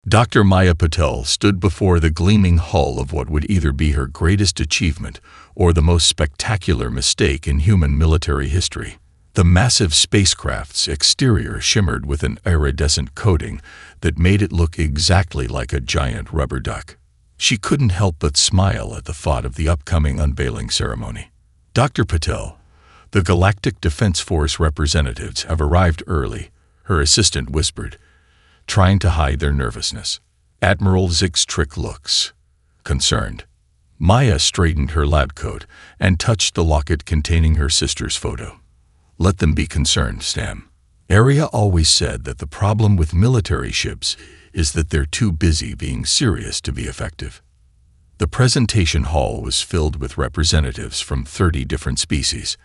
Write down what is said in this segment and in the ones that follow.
Dr. Maya Patel stood before the gleaming hull of what would either be her greatest achievement or the most spectacular mistake in human military history. The massive spacecraft's exterior shimmered with an iridescent coating that made it look exactly like a giant rubber duck. She couldn't help but smile at the thought of the upcoming unveiling ceremony. "Dr. Patel, the Galactic Defense Force representatives have arrived early," her assistant whispered, trying to hide their nervousness. Admiral Zixtrick looks concerned. Maya straightened her lab coat and touched the locket containing her sister's photo. "Let them be concerned, Stam. Arya always said that the problem with military ships is that they're too busy being serious to be effective." The presentation hall was filled with representatives from 30 different species.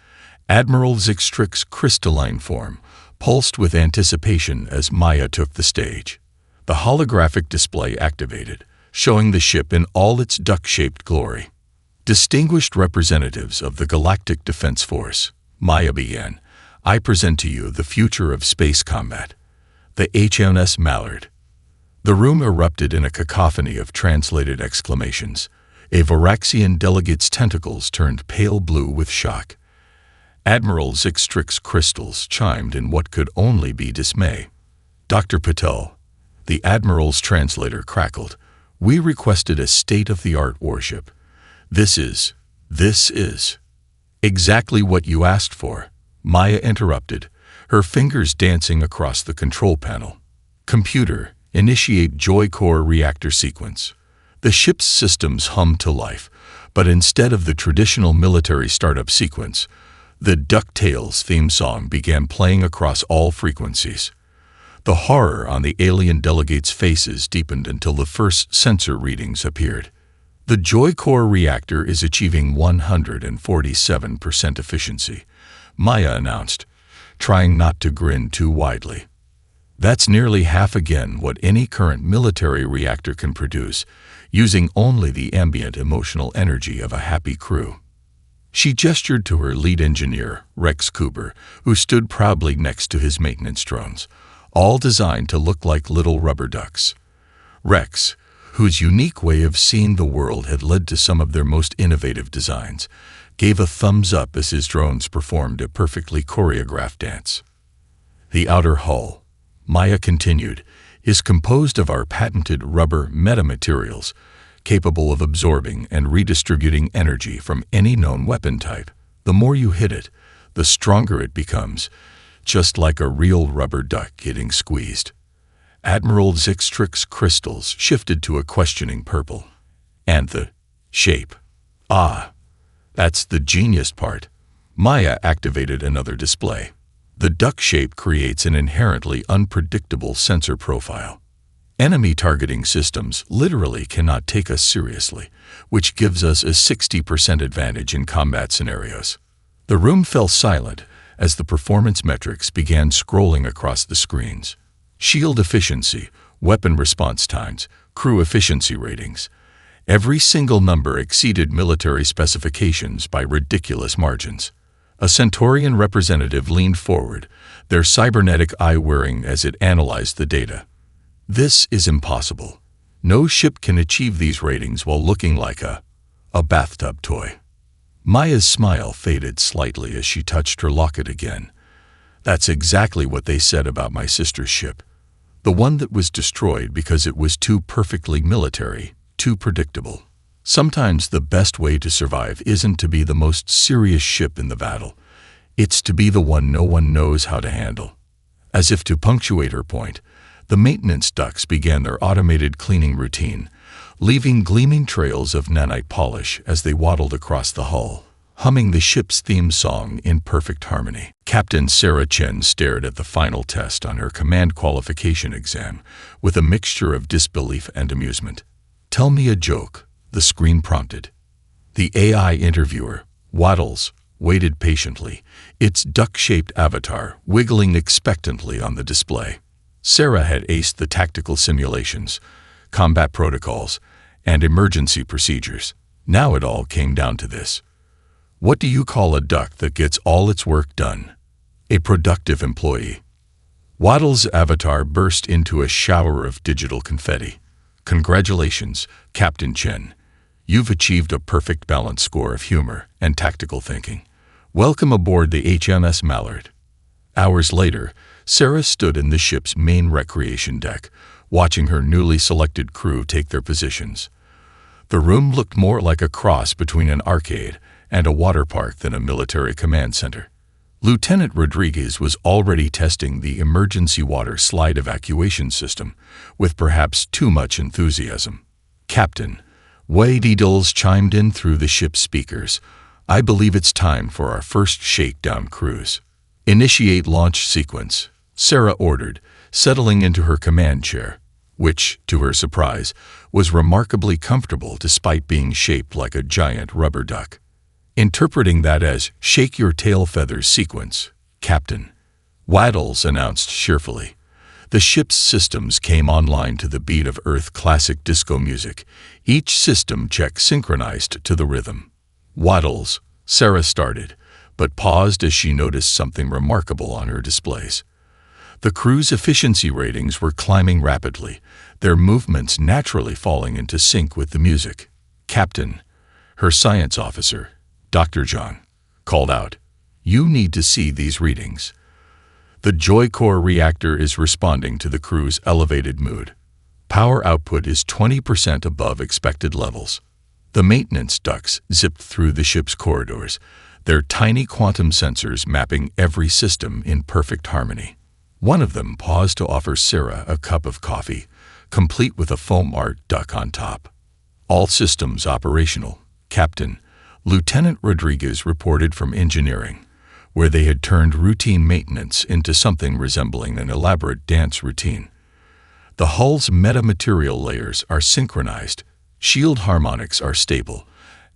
Admiral Zixtrick's crystalline form pulsed with anticipation as Maya took the stage. The holographic display activated, showing the ship in all its duck-shaped glory. "Distinguished representatives of the Galactic Defense Force," Maya began, "I present to you the future of space combat, the HMS Mallard." The room erupted in a cacophony of translated exclamations. A Varaxian delegate's tentacles turned pale blue with shock. Admiral Zixtrick's crystals chimed in what could only be dismay. "Dr. Patel," the Admiral's translator crackled, "we requested a state-of-the-art warship. This is exactly what you asked for," Maya interrupted, her fingers dancing across the control panel. "Computer, initiate Joy Core reactor sequence." The ship's systems hummed to life, but instead of the traditional military startup sequence, the DuckTales theme song began playing across all frequencies. The horror on the alien delegates' faces deepened until the first sensor readings appeared. "The Joy Core reactor is achieving 147% efficiency," Maya announced, trying not to grin too widely. "That's nearly half again what any current military reactor can produce, using only the ambient emotional energy of a happy crew." She gestured to her lead engineer, Rex Cooper, who stood proudly next to his maintenance drones, all designed to look like little rubber ducks. Rex, whose unique way of seeing the world had led to some of their most innovative designs, gave a thumbs up as his drones performed a perfectly choreographed dance. "The outer hull," Maya continued, "is composed of our patented rubber metamaterials, capable of absorbing and redistributing energy from any known weapon type. The more you hit it, the stronger it becomes, just like a real rubber duck getting squeezed." Admiral Zixtrick's crystals shifted to a questioning purple. "And the shape?" "Ah, that's the genius part." Maya activated another display. "The duck shape creates an inherently unpredictable sensor profile. Enemy targeting systems literally cannot take us seriously, which gives us a 60% advantage in combat scenarios." The room fell silent as the performance metrics began scrolling across the screens. Shield efficiency, weapon response times, crew efficiency ratings. Every single number exceeded military specifications by ridiculous margins. A Centaurian representative leaned forward, their cybernetic eye whirring as it analyzed the data. "This is impossible. No ship can achieve these ratings while looking like a bathtub toy." Maya's smile faded slightly as she touched her locket again. "That's exactly what they said about my sister's ship. The one that was destroyed because it was too perfectly military, too predictable. Sometimes the best way to survive isn't to be the most serious ship in the battle. It's to be the one no one knows how to handle." As if to punctuate her point, the maintenance ducks began their automated cleaning routine, leaving gleaming trails of nanite polish as they waddled across the hull, humming the ship's theme song in perfect harmony. Captain Sarah Chen stared at the final test on her command qualification exam with a mixture of disbelief and amusement. "Tell me a joke," the screen prompted. The AI interviewer, Waddles, waited patiently, its duck-shaped avatar wiggling expectantly on the display. Sarah had aced the tactical simulations, combat protocols, and emergency procedures. Now it all came down to this. What do you call a duck that gets all its work done? A productive employee. Waddle's avatar burst into a shower of digital confetti. Congratulations, Captain Chen. You've achieved a perfect balance score of humor and tactical thinking. Welcome aboard the HMS Mallard. Hours later, Sarah stood in the ship's main recreation deck, watching her newly selected crew take their positions. The room looked more like a cross between an arcade and a water park than a military command center. Lieutenant Rodriguez was already testing the emergency water slide evacuation system, with perhaps too much enthusiasm. Captain, Wade Edels chimed in through the ship's speakers. I believe it's time for our first shakedown cruise. Initiate launch sequence, Sarah ordered, settling into her command chair, which, to her surprise, was remarkably comfortable despite being shaped like a giant rubber duck. Interpreting that as shake your tail feathers sequence, Captain, Waddles announced cheerfully. The ship's systems came online to the beat of Earth classic disco music, each system check synchronized to the rhythm. Waddles, Sarah started, but paused as she noticed something remarkable on her displays. The crew's efficiency ratings were climbing rapidly, their movements naturally falling into sync with the music. Captain, her science officer, Dr. Zhang, called out, "You need to see these readings." The Joy Core reactor is responding to the crew's elevated mood. Power output is 20% above expected levels. The maintenance ducts zipped through the ship's corridors, their tiny quantum sensors mapping every system in perfect harmony. One of them paused to offer Sarah a cup of coffee, complete with a foam art duck on top. All systems operational, Captain, Lieutenant Rodriguez reported from engineering, where they had turned routine maintenance into something resembling an elaborate dance routine. The hull's metamaterial layers are synchronized, shield harmonics are stable,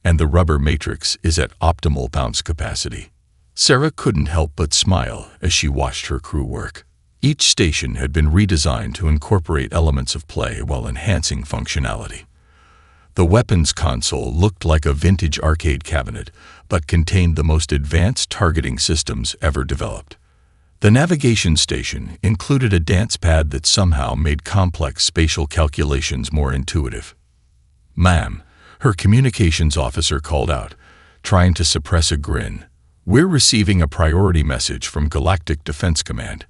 and the rubber matrix is at optimal bounce capacity. Sarah couldn't help but smile as she watched her crew work. Each station had been redesigned to incorporate elements of play while enhancing functionality. The weapons console looked like a vintage arcade cabinet, but contained the most advanced targeting systems ever developed. The navigation station included a dance pad that somehow made complex spatial calculations more intuitive. "Ma'am," her communications officer called out, trying to suppress a grin. "We're receiving a priority message from Galactic Defense Command.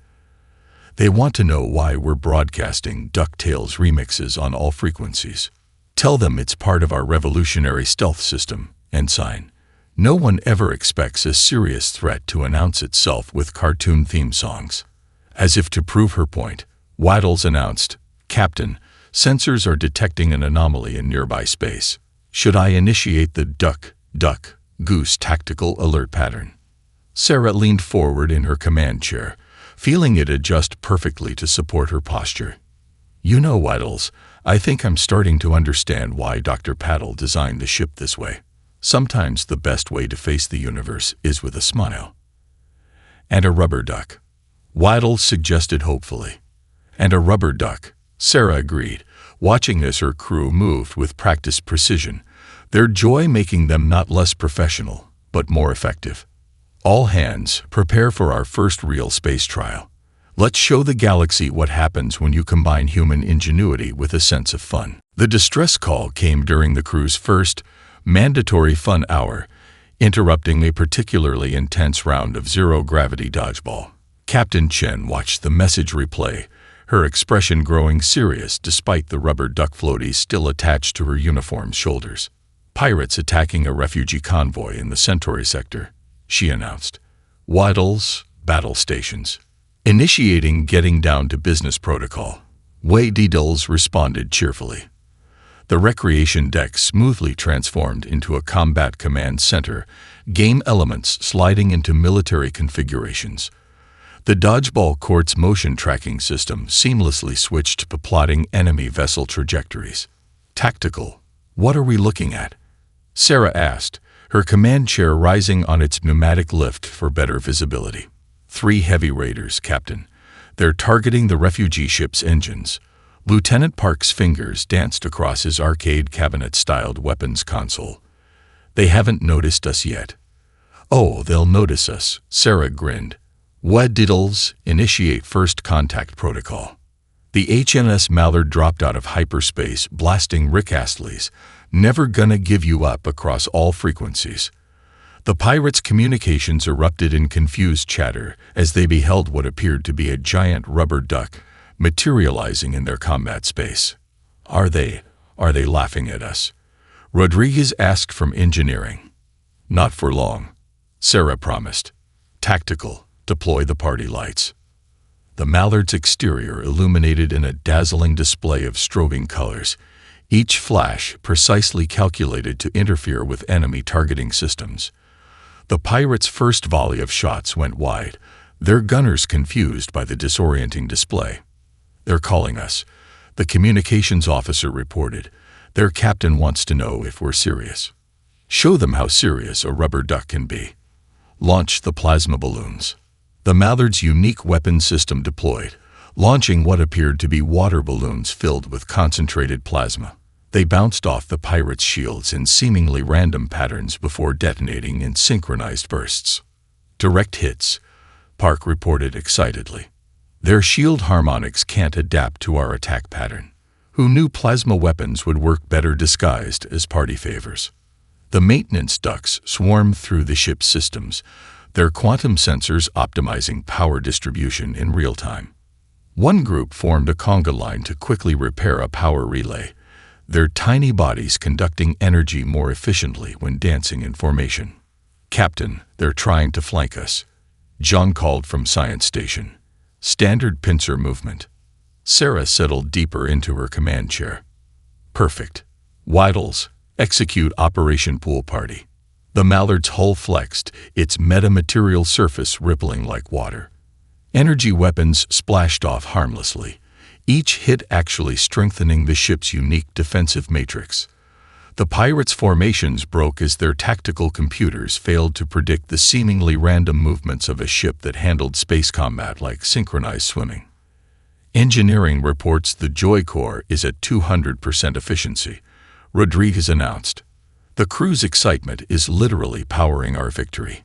They want to know why we're broadcasting DuckTales remixes on all frequencies. Tell them it's part of our revolutionary stealth system, Ensign. No one ever expects a serious threat to announce itself with cartoon theme songs." As if to prove her point, Waddles announced, "Captain, sensors are detecting an anomaly in nearby space. Should I initiate the duck, goose tactical alert pattern?" Sarah leaned forward in her command chair, feeling it adjust perfectly to support her posture. "You know, Waddles, I think I'm starting to understand why Dr. Paddle designed the ship this way. Sometimes the best way to face the universe is with a smile." "And a rubber duck," Waddles suggested hopefully. "And a rubber duck," Sarah agreed, watching as her crew moved with practiced precision, their joy making them not less professional, but more effective. "All hands, prepare for our first real space trial. Let's show the galaxy what happens when you combine human ingenuity with a sense of fun." The distress call came during the crew's first, mandatory fun hour, interrupting a particularly intense round of zero-gravity dodgeball. Captain Chen watched the message replay, her expression growing serious despite the rubber duck floaties still attached to her uniform's shoulders. "Pirates attacking a refugee convoy in the Centauri sector," she announced. "Waddles, battle stations. Initiating getting down to business protocol." Wade Edels responded cheerfully. The recreation deck smoothly transformed into a combat command center, game elements sliding into military configurations. The dodgeball court's motion tracking system seamlessly switched to plotting enemy vessel trajectories. "Tactical, what are we looking at?" Sarah asked, her command chair rising on its pneumatic lift for better visibility. 3 heavy raiders, Captain. They're targeting the refugee ship's engines." Lieutenant Park's fingers danced across his arcade cabinet-styled weapons console. "They haven't noticed us yet." "Oh, they'll notice us," Sarah grinned. Diddles, initiate first contact protocol. The HMS Mallard dropped out of hyperspace, blasting Rick Astley's "Never Gonna Give You Up" across all frequencies. The pirates' communications erupted in confused chatter as they beheld what appeared to be a giant rubber duck materializing in their combat space. Are they laughing at us?" Rodriguez asked from engineering. "Not for long," Sarah promised. "Tactical, deploy the party lights." The Mallard's exterior illuminated in a dazzling display of strobing colors, each flash precisely calculated to interfere with enemy targeting systems. The pirates' first volley of shots went wide, their gunners confused by the disorienting display. "They're calling us," the communications officer reported. "Their captain wants to know if we're serious." "Show them how serious a rubber duck can be." Launch the plasma balloons. The Mallard's unique weapon system deployed, launching what appeared to be water balloons filled with concentrated plasma. They bounced off the pirates' shields in seemingly random patterns before detonating in synchronized bursts. "Direct hits," Park reported excitedly. "Their shield harmonics can't adapt to our attack pattern." Who knew plasma weapons would work better disguised as party favors? The maintenance ducks swarmed through the ship's systems, their quantum sensors optimizing power distribution in real time. One group formed a conga line to quickly repair a power relay, their tiny bodies conducting energy more efficiently when dancing in formation. "Captain, they're trying to flank us," John called from Science Station. "Standard pincer movement." Sarah settled deeper into her command chair. "Perfect. Whitles, execute Operation Pool Party." The Mallard's hull flexed, its metamaterial surface rippling like water. Energy weapons splashed off harmlessly, each hit actually strengthening the ship's unique defensive matrix. The pirates' formations broke as their tactical computers failed to predict the seemingly random movements of a ship that handled space combat like synchronized swimming. Engineering reports the Joy Core is at 200% efficiency, Rodriguez announced. The crew's excitement is literally powering our victory.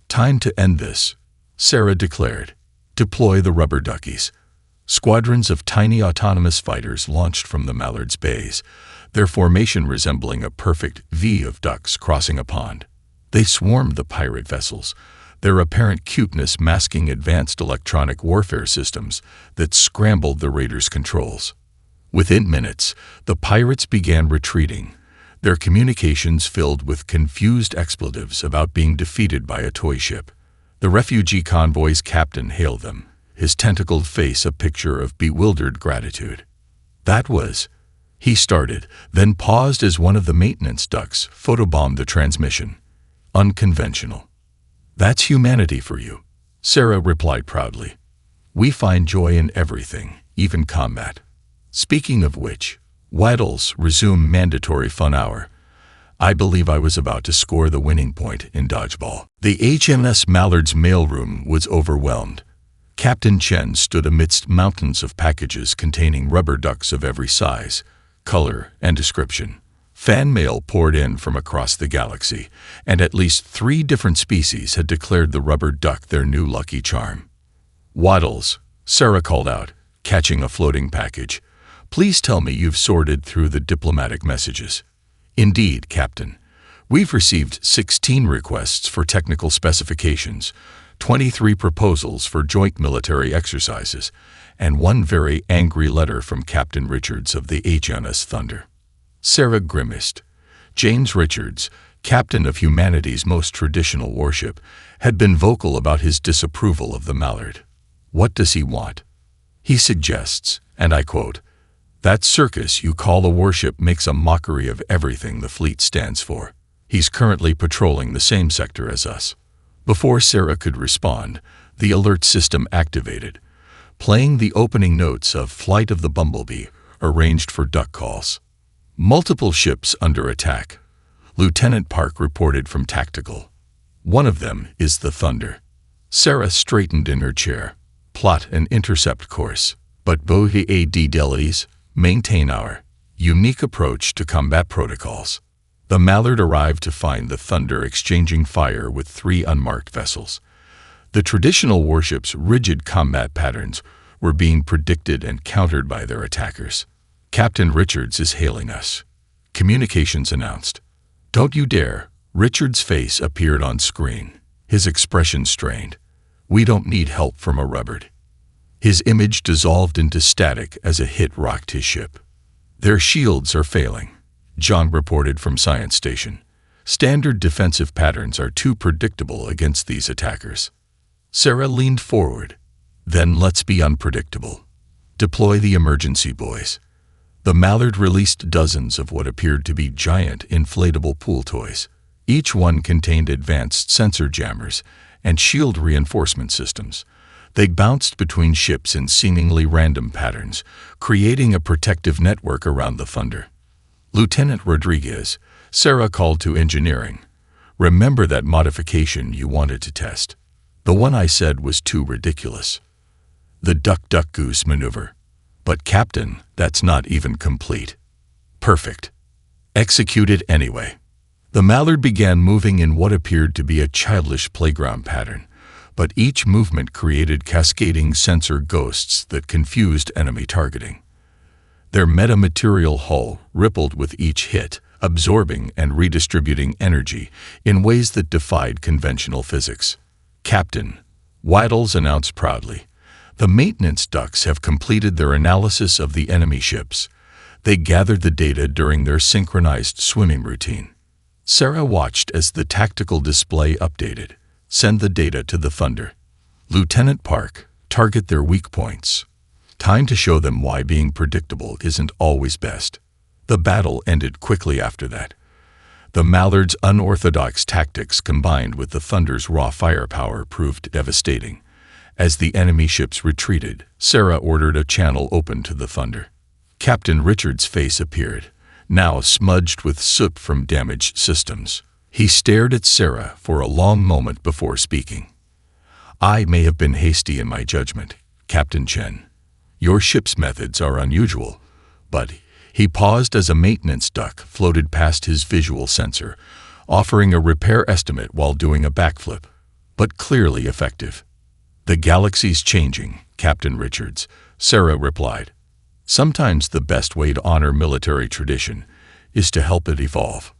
"Time to end this," Sarah declared. "Deploy the rubber duckies." Squadrons of tiny autonomous fighters launched from the Mallard's bays, their formation resembling a perfect V of ducks crossing a pond. They swarmed the pirate vessels, their apparent cuteness masking advanced electronic warfare systems that scrambled the raiders' controls. Within minutes, the pirates began retreating, their communications filled with confused expletives about being defeated by a toy ship. The refugee convoy's captain hailed them, his tentacled face a picture of bewildered gratitude. "That was," he started, then paused as one of the maintenance ducks photobombed the transmission. "Unconventional." "That's humanity for you," Sarah replied proudly. "We find joy in everything, even combat." Speaking of which, Whitles resumed mandatory fun hour. I believe I was about to score the winning point in dodgeball. The HMS Mallard's mailroom was overwhelmed. Captain Chen stood amidst mountains of packages containing rubber ducks of every size, color, and description. Fan mail poured in from across the galaxy, and at least 3 different species had declared the rubber duck their new lucky charm. "Waddles," Sarah called out, catching a floating package. "Please tell me you've sorted through the diplomatic messages." "Indeed, Captain. We've received 16 requests for technical specifications, 23 proposals for joint military exercises, and 1 very angry letter from Captain Richards of the HMS Thunder." Sarah grimaced. James Richards, captain of humanity's most traditional warship, had been vocal about his disapproval of the Mallard. "What does he want?" "He suggests, and I quote, 'That circus you call a warship makes a mockery of everything the fleet stands for. He's currently patrolling the same sector as us.'" Before Sarah could respond, the alert system activated, playing the opening notes of Flight of the Bumblebee, arranged for duck calls. "Multiple ships under attack," Lieutenant Park reported from Tactical. "One of them is the Thunder." Sarah straightened in her chair. "Plot an intercept course, but both AD delis maintain our unique approach to combat protocols." The Mallard arrived to find the Thunder exchanging fire with 3 unmarked vessels. The traditional warship's rigid combat patterns were being predicted and countered by their attackers. "Captain Richards is hailing us," communications announced. "Don't you dare." Richards' face appeared on screen, his expression strained. "We don't need help from a rubbard." His image dissolved into static as a hit rocked his ship. "Their shields are failing," John reported from Science Station. "Standard defensive patterns are too predictable against these attackers." Sarah leaned forward. "Then let's be unpredictable. Deploy the emergency buoys." The Mallard released dozens of what appeared to be giant inflatable pool toys. Each one contained advanced sensor jammers and shield reinforcement systems. They bounced between ships in seemingly random patterns, creating a protective network around the Thunder. "Lieutenant Rodriguez," Sarah called to engineering. "Remember that modification you wanted to test? The one I said was too ridiculous. The duck-duck-goose maneuver. But Captain, that's not even complete." "Perfect. Execute it anyway." The Mallard began moving in what appeared to be a childish playground pattern, but each movement created cascading sensor ghosts that confused enemy targeting. Their metamaterial hull rippled with each hit, absorbing and redistributing energy in ways that defied conventional physics. "Captain," Waddles announced proudly, "the maintenance ducks have completed their analysis of the enemy ships. They gathered the data during their synchronized swimming routine." Sarah watched as the tactical display updated. "Send the data to the Thunder. Lieutenant Park, target their weak points. Time to show them why being predictable isn't always best." The battle ended quickly after that. The Mallard's unorthodox tactics combined with the Thunder's raw firepower proved devastating. As the enemy ships retreated, Sarah ordered a channel open to the Thunder. Captain Richards' face appeared, now smudged with soot from damaged systems. He stared at Sarah for a long moment before speaking. "I may have been hasty in my judgment, Captain Chen. Your ship's methods are unusual, but..." He paused as a maintenance duck floated past his visual sensor, offering a repair estimate while doing a backflip, "but clearly effective." "The galaxy's changing, Captain Richards," Sarah replied. "Sometimes the best way to honor military tradition is to help it evolve.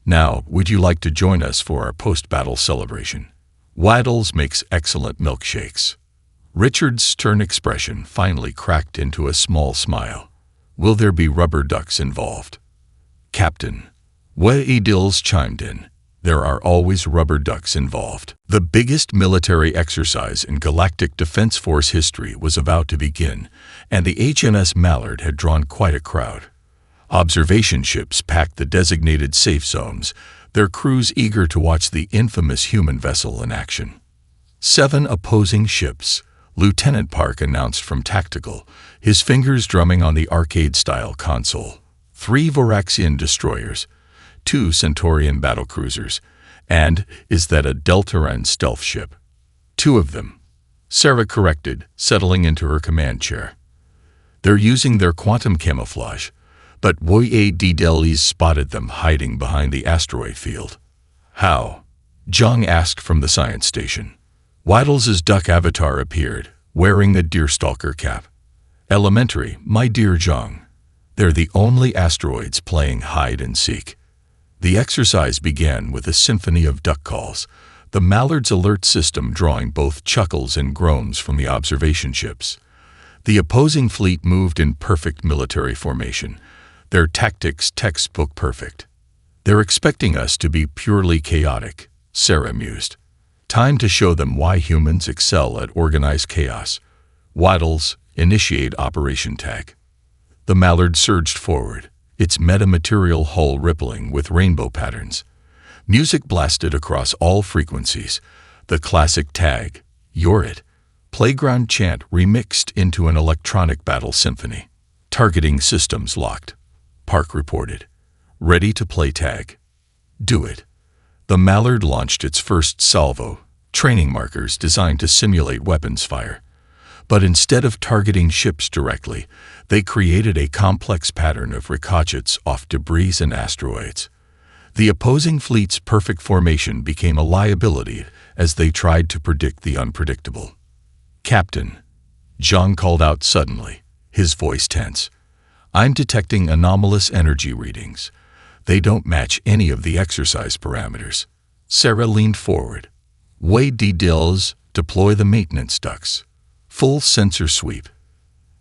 Now, would you like to join us for our post-battle celebration? Waddles makes excellent milkshakes." Richard's stern expression finally cracked into a small smile. "Will there be rubber ducks involved?" "Captain," Waddles chimed in, "there are always rubber ducks involved." The biggest military exercise in Galactic Defense Force history was about to begin, and the HMS Mallard had drawn quite a crowd. Observation ships packed the designated safe zones, their crews eager to watch the infamous human vessel in action. 7 opposing ships, Lieutenant Park announced from Tactical, his fingers drumming on the arcade-style console. 3 Voraxian destroyers, 2 Centaurian battlecruisers, and is that a Deltaran stealth ship? 2 of them, Sarah corrected, settling into her command chair. "They're using their quantum camouflage, but Waddles spotted them hiding behind the asteroid field." "How?" Zhang asked from the science station. Waddles's duck avatar appeared, wearing a deerstalker cap. "Elementary, my dear Zhang. They're the only asteroids playing hide-and-seek." The exercise began with a symphony of duck calls, the Mallard's alert system drawing both chuckles and groans from the observation ships. The opposing fleet moved in perfect military formation, their tactics textbook perfect. "They're expecting us to be purely chaotic," Sarah mused. "Time to show them why humans excel at organized chaos. Waddles, initiate Operation Tag." The Mallard surged forward, its metamaterial hull rippling with rainbow patterns. Music blasted across all frequencies, the classic tag, "You're It," playground chant remixed into an electronic battle symphony. "Targeting systems locked," Park reported. "Ready to play tag." "Do it." The Mallard launched its first salvo, training markers designed to simulate weapons fire. But instead of targeting ships directly, they created a complex pattern of ricochets off debris and asteroids. The opposing fleet's perfect formation became a liability as they tried to predict the unpredictable. "Captain," Zhang called out suddenly, his voice tense. "I'm detecting anomalous energy readings. They don't match any of the exercise parameters." Sarah leaned forward. "Weigh details, deploy the maintenance ducts. Full sensor sweep."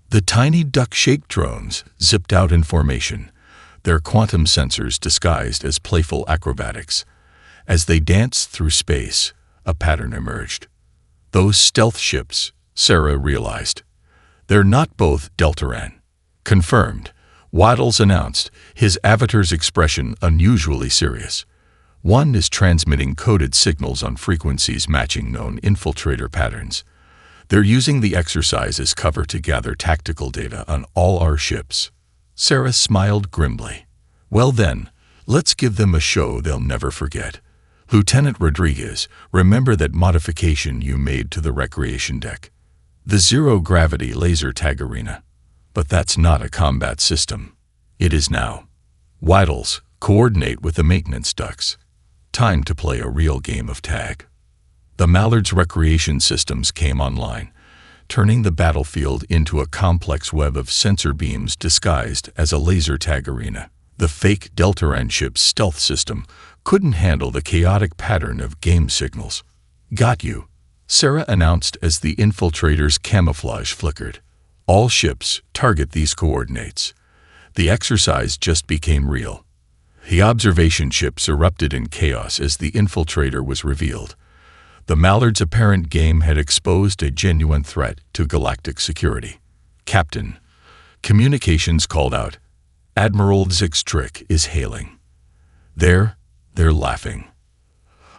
The tiny duck-shaped drones zipped out in formation, their quantum sensors disguised as playful acrobatics. As they danced through space, a pattern emerged. Those stealth ships, Sarah realized. They're not both Deltaran. "Confirmed," Waddles announced, his avatar's expression unusually serious. "One is transmitting coded signals on frequencies matching known infiltrator patterns. They're using the exercise as cover to gather tactical data on all our ships." Sarah smiled grimly. "Well then, let's give them a show they'll never forget. Lieutenant Rodriguez, remember that modification you made to the recreation deck? The zero-gravity laser tag arena. But that's not a combat system. It is now. Waddles, coordinate with the maintenance ducts. Time to play a real game of tag." The Mallard's recreation systems came online, turning the battlefield into a complex web of sensor beams disguised as a laser tag arena. The fake Deltaran ship's stealth system couldn't handle the chaotic pattern of game signals. "Got you," Sarah announced as the infiltrator's camouflage flickered. "All ships target these coordinates." The exercise just became real. The observation ships erupted in chaos as the infiltrator was revealed. The Mallard's apparent game had exposed a genuine threat to galactic security. "Captain," communications called out, "Admiral Zixtrick is hailing." They're laughing."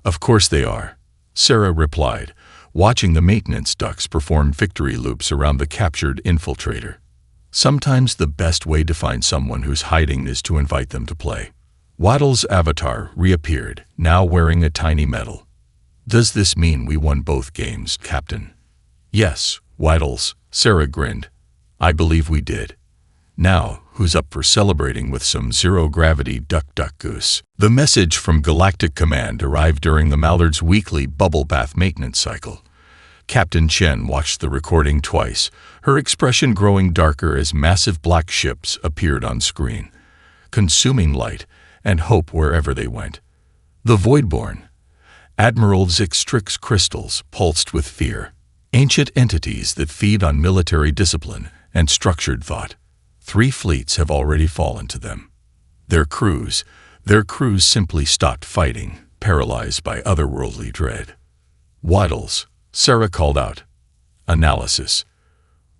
"Of course they are," Sarah replied, watching the maintenance ducts perform victory loops around the captured infiltrator. Sometimes the best way to find someone who's hiding is to invite them to play. Waddle's avatar reappeared, now wearing a tiny medal. "Does this mean we won both games, Captain?" "Yes, Waddles," Sarah grinned. "I believe we did. Now, who's up for celebrating with some zero-gravity duck-duck-goose?" The message from Galactic Command arrived during the Mallard's weekly bubble bath maintenance cycle. Captain Chen watched the recording twice, her expression growing darker as massive black ships appeared on screen, consuming light and hope wherever they went. The Voidborn, Admiral Zixtrick's crystals, pulsed with fear, ancient entities that feed on military discipline and structured thought. 3 fleets have already fallen to them. Their crews simply stopped fighting, paralyzed by otherworldly dread. "Waddles," Sarah called out. "Analysis."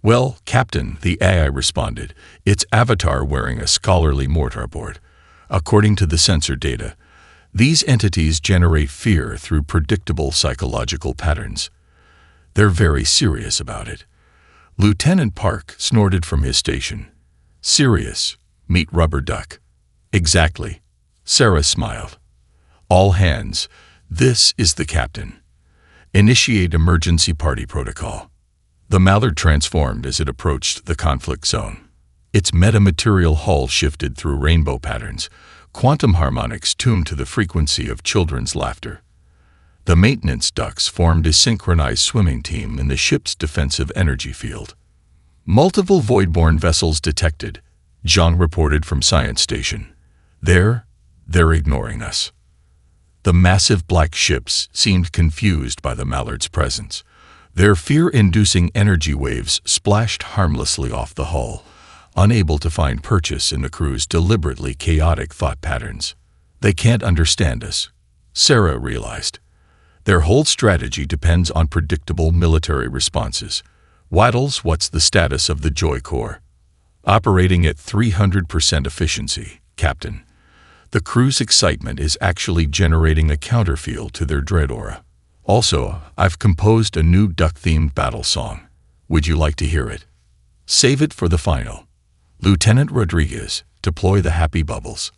"Well, Captain," the AI responded, its avatar wearing a scholarly mortarboard. "According to the sensor data, these entities generate fear through predictable psychological patterns. They're very serious about it." Lieutenant Park snorted from his station. "Serious, meet rubber duck." "Exactly." Sarah smiled. "All hands, this is the captain. Initiate emergency party protocol." The Mallard transformed as it approached the conflict zone. Its metamaterial hull shifted through rainbow patterns, quantum harmonics tuned to the frequency of children's laughter. The maintenance ducts formed a synchronized swimming team in the ship's defensive energy field. "Multiple Voidborn vessels detected," Zhang reported from Science Station. They're ignoring us." The massive black ships seemed confused by the Mallard's presence. Their fear-inducing energy waves splashed harmlessly off the hull, unable to find purchase in the crew's deliberately chaotic thought patterns. "They can't understand us," Sarah realized. "Their whole strategy depends on predictable military responses." "Waddles, what's the status of the Joy Core?" "Operating at 300% efficiency, Captain. The crew's excitement is actually generating a counterfield to their dread aura. Also, I've composed a new duck-themed battle song. Would you like to hear it?" "Save it for the final." "Lieutenant Rodriguez, deploy the happy bubbles."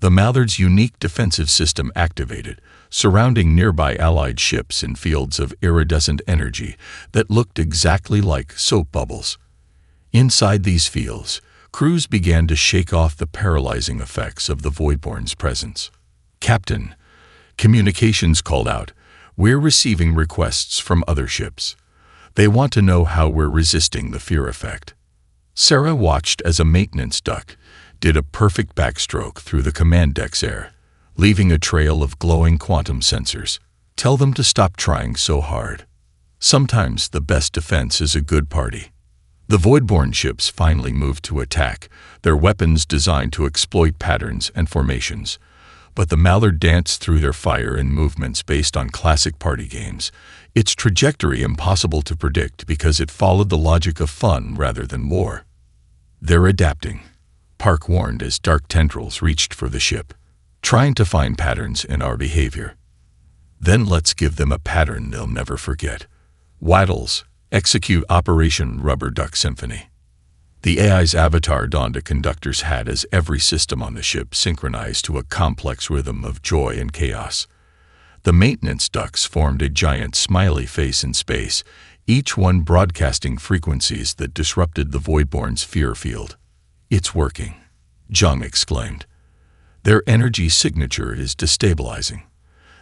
The Mallard's unique defensive system activated, surrounding nearby Allied ships in fields of iridescent energy that looked exactly like soap bubbles. Inside these fields, crews began to shake off the paralyzing effects of the Voidborn's presence. Captain, communications called out. We're receiving requests from other ships. They want to know how we're resisting the fear effect. Sarah watched as a maintenance duck did a perfect backstroke through the command deck's air, leaving a trail of glowing quantum sensors. Tell them to stop trying so hard. Sometimes the best defense is a good party. The Voidborn ships finally moved to attack, their weapons designed to exploit patterns and formations. But the Mallard danced through their fire and movements based on classic party games, its trajectory impossible to predict because it followed the logic of fun rather than war. They're adapting, Park warned as dark tendrils reached for the ship, trying to find patterns in our behavior. Then let's give them a pattern they'll never forget. Waddles, execute Operation Rubber Duck Symphony. The AI's avatar donned a conductor's hat as every system on the ship synchronized to a complex rhythm of joy and chaos. The maintenance ducks formed a giant smiley face in space, each one broadcasting frequencies that disrupted the Voidborn's fear field. It's working, Zhang exclaimed. Their energy signature is destabilizing.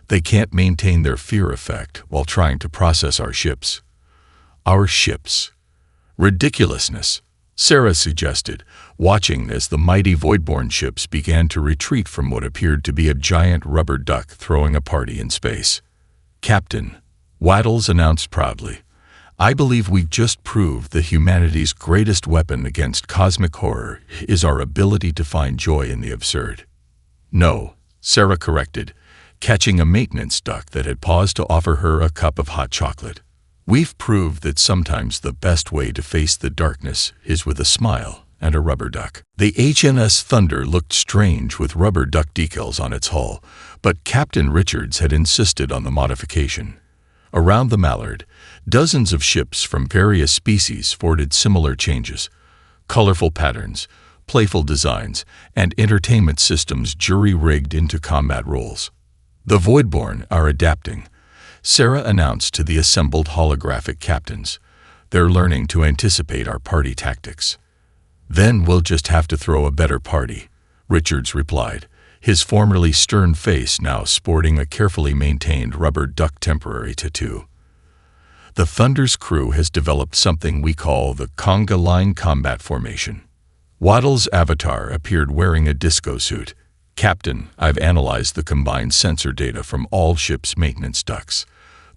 They can't maintain their fear effect while trying to process our ships. Our ships. Ridiculousness, Sarah suggested, watching as the mighty Voidborn ships began to retreat from what appeared to be a giant rubber duck throwing a party in space. Captain, Waddles announced proudly, I believe we've just proved that humanity's greatest weapon against cosmic horror is our ability to find joy in the absurd. No, Sarah corrected, catching a maintenance duck that had paused to offer her a cup of hot chocolate. We've proved that sometimes the best way to face the darkness is with a smile and a rubber duck. The HMS Thunder looked strange with rubber duck decals on its hull, but Captain Richards had insisted on the modification. Around the Mallard, dozens of ships from various species forwarded similar changes. Colorful patterns, playful designs, and entertainment systems jury-rigged into combat roles. The Voidborn are adapting, Sarah announced to the assembled holographic captains. They're learning to anticipate our party tactics. Then we'll just have to throw a better party, Richards replied, his formerly stern face now sporting a carefully maintained rubber duck temporary tattoo. The Thunder's crew has developed something we call the conga line combat formation. Waddle's avatar appeared wearing a disco suit. Captain, I've analyzed the combined sensor data from all ships' maintenance ducks.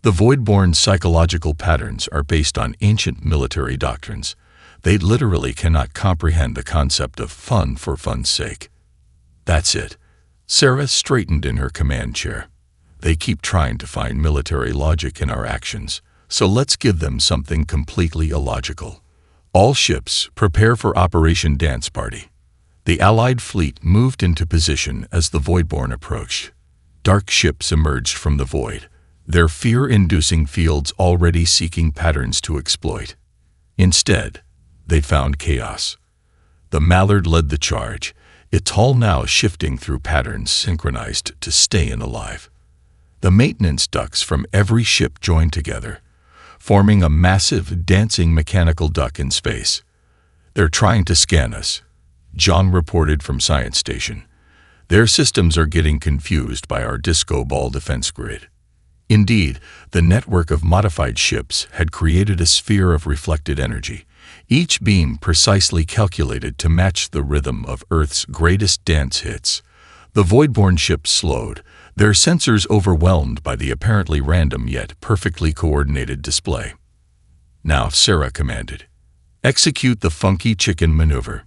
The Voidborn psychological patterns are based on ancient military doctrines. They literally cannot comprehend the concept of fun for fun's sake. That's it. Sarah straightened in her command chair. They keep trying to find military logic in our actions, so let's give them something completely illogical. All ships, prepare for Operation Dance Party. The Allied fleet moved into position as the Voidborn approached. Dark ships emerged from the void, their fear-inducing fields already seeking patterns to exploit. Instead, they found chaos. The Mallard led the charge, its hull now shifting through patterns synchronized to stay alive. The maintenance ducks from every ship joined together, forming a massive, dancing mechanical duck in space. They're trying to scan us, John reported from Science Station. Their systems are getting confused by our disco ball defense grid. Indeed, the network of modified ships had created a sphere of reflected energy, each beam precisely calculated to match the rhythm of Earth's greatest dance hits. The Voidborn ships slowed, their sensors overwhelmed by the apparently random yet perfectly coordinated display. Now, Sarah commanded, execute the funky chicken maneuver.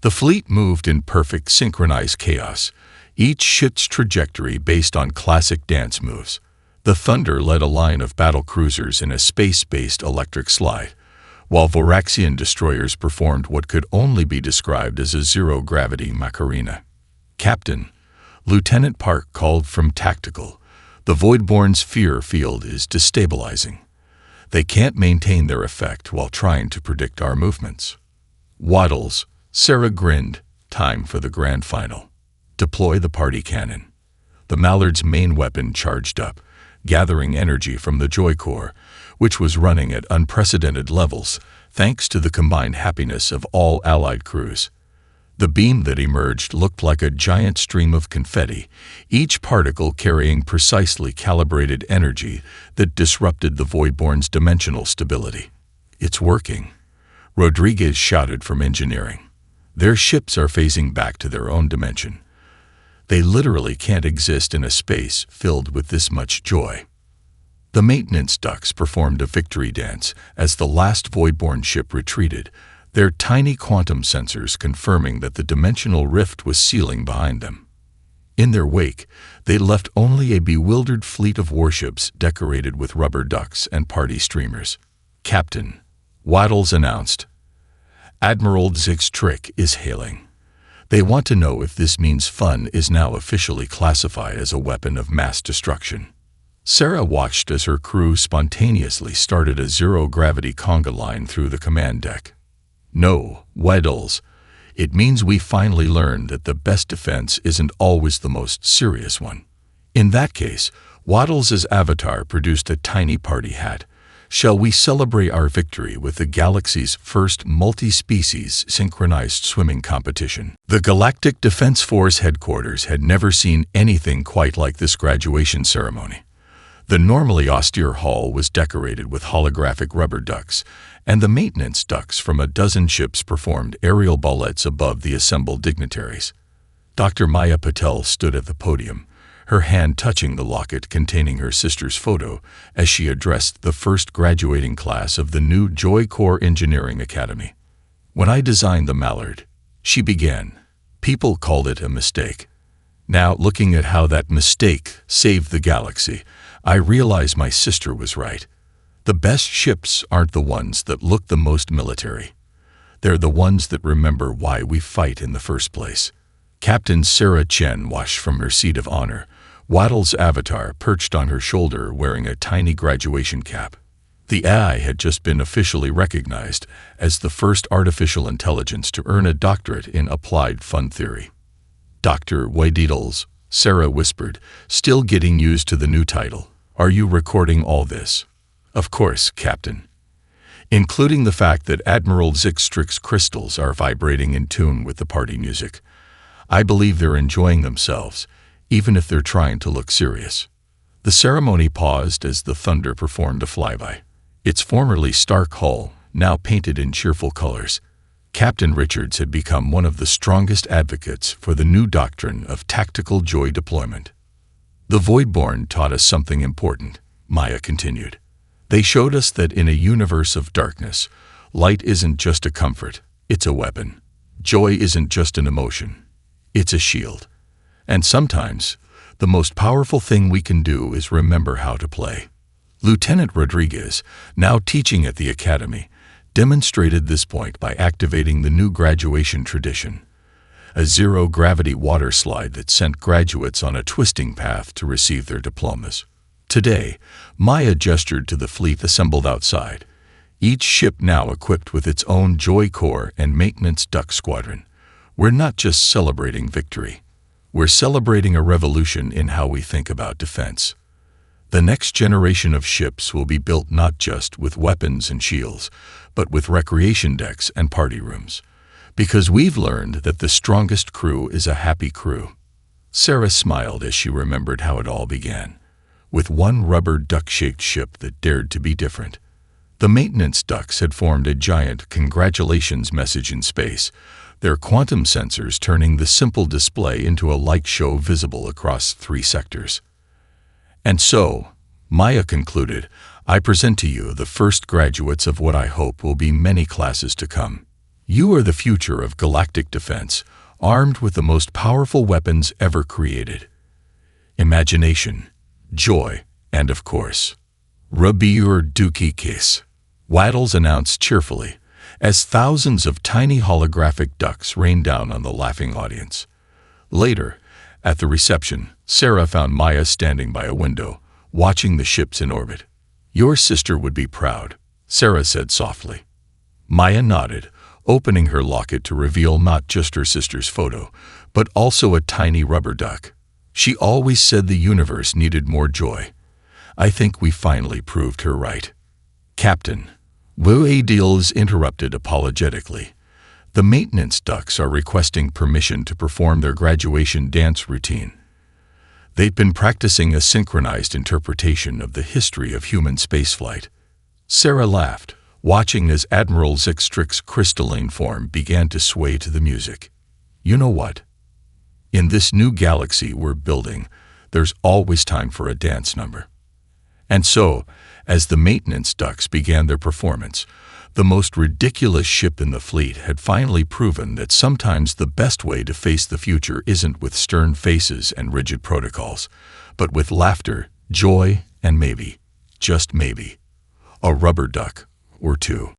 The fleet moved in perfect synchronized chaos, each ship's trajectory based on classic dance moves. The Thunder led a line of battle cruisers in a space-based electric slide, while Voraxian destroyers performed what could only be described as a zero-gravity Macarena. Captain, Lieutenant Park called from Tactical, the Voidborn's fear field is destabilizing. They can't maintain their effect while trying to predict our movements. Waddles, Sarah grinned, time for the grand final. Deploy the party cannon. The Mallard's main weapon charged up, gathering energy from the Joy Core, which was running at unprecedented levels thanks to the combined happiness of all Allied crews. The beam that emerged looked like a giant stream of confetti, each particle carrying precisely calibrated energy that disrupted the Voidborn's dimensional stability. "It's working," Rodriguez shouted from engineering. "Their ships are phasing back to their own dimension. They literally can't exist in a space filled with this much joy." The maintenance ducks performed a victory dance as the last Voidborn ship retreated, their tiny quantum sensors confirming that the dimensional rift was sealing behind them. In their wake, they left only a bewildered fleet of warships decorated with rubber ducks and party streamers. "Captain," Waddles announced, "Admiral Zig's trick is hailing. They want to know if this means fun is now officially classified as a weapon of mass destruction." Sarah watched as her crew spontaneously started a zero-gravity conga line through the command deck. "No, Waddles, it means we finally learned that the best defense isn't always the most serious one." In that case, Waddles' avatar produced a tiny party hat. "Shall we celebrate our victory with the galaxy's first multi-species synchronized swimming competition?" The Galactic Defense Force headquarters had never seen anything quite like this graduation ceremony. The normally austere hall was decorated with holographic rubber ducks, and the maintenance ducks from a dozen ships performed aerial ballets above the assembled dignitaries. Dr. Maya Patel stood at the podium, her hand touching the locket containing her sister's photo as she addressed the first graduating class of the new Joy Corps Engineering Academy. "When I designed the Mallard," she began, "people called it a mistake. Now, looking at how that mistake saved the galaxy, I realize my sister was right. The best ships aren't the ones that look the most military. They're the ones that remember why we fight in the first place." Captain Sarah Chen watched from her seat of honor, Waddle's avatar perched on her shoulder wearing a tiny graduation cap. The AI had just been officially recognized as the first artificial intelligence to earn a doctorate in applied fun theory. "Dr. Waddles," Sarah whispered, still getting used to the new title. "Are you recording all this?" "Of course, Captain. Including the fact that Admiral Zig's crystals are vibrating in tune with the party music. I believe they're enjoying themselves, even if they're trying to look serious." The ceremony paused as the Thunder performed a flyby. Its formerly stark hull, now painted in cheerful colors. Captain Richards had become one of the strongest advocates for the new doctrine of tactical joy deployment. "The Voidborn taught us something important," Maya continued. "They showed us that in a universe of darkness, light isn't just a comfort, it's a weapon. Joy isn't just an emotion, it's a shield. And sometimes, the most powerful thing we can do is remember how to play." Lieutenant Rodriguez, now teaching at the academy, demonstrated this point by activating the new graduation tradition, a zero-gravity water slide that sent graduates on a twisting path to receive their diplomas. Today, Maya gestured to the fleet assembled outside, each ship now equipped with its own Joy Corps and maintenance duck squadron. "We're not just celebrating victory. We're celebrating a revolution in how we think about defense. The next generation of ships will be built not just with weapons and shields, but with recreation decks and party rooms. Because we've learned that the strongest crew is a happy crew." Sarah smiled as she remembered how it all began, with one rubber duck-shaped ship that dared to be different. The maintenance ducks had formed a giant congratulations message in space, their quantum sensors turning the simple display into a light show visible across 3 sectors. "And so," Maya concluded, "I present to you the first graduates of what I hope will be many classes to come. You are the future of galactic defense, armed with the most powerful weapons ever created. Imagination, joy, and of course, Rabiur Dukikis," Waddles announced cheerfully, as thousands of tiny holographic ducks rained down on the laughing audience. Later, at the reception, Sarah found Maya standing by a window, watching the ships in orbit. "Your sister would be proud," Sarah said softly. Maya nodded, opening her locket to reveal not just her sister's photo, but also a tiny rubber duck. "She always said the universe needed more joy. I think we finally proved her right." "Captain," Waddles interrupted apologetically, The maintenance ducks are requesting permission to perform their graduation dance routine. They'd been practicing a synchronized interpretation of the history of human spaceflight. Sarah laughed, watching as Admiral Zixtrix's crystalline form began to sway to the music. You know what? In this new galaxy we're building, there's always time for a dance number. And so, as the maintenance ducks began their performance, the most ridiculous ship in the fleet had finally proven that sometimes the best way to face the future isn't with stern faces and rigid protocols, but with laughter, joy, and maybe, just maybe, a rubber duck or two.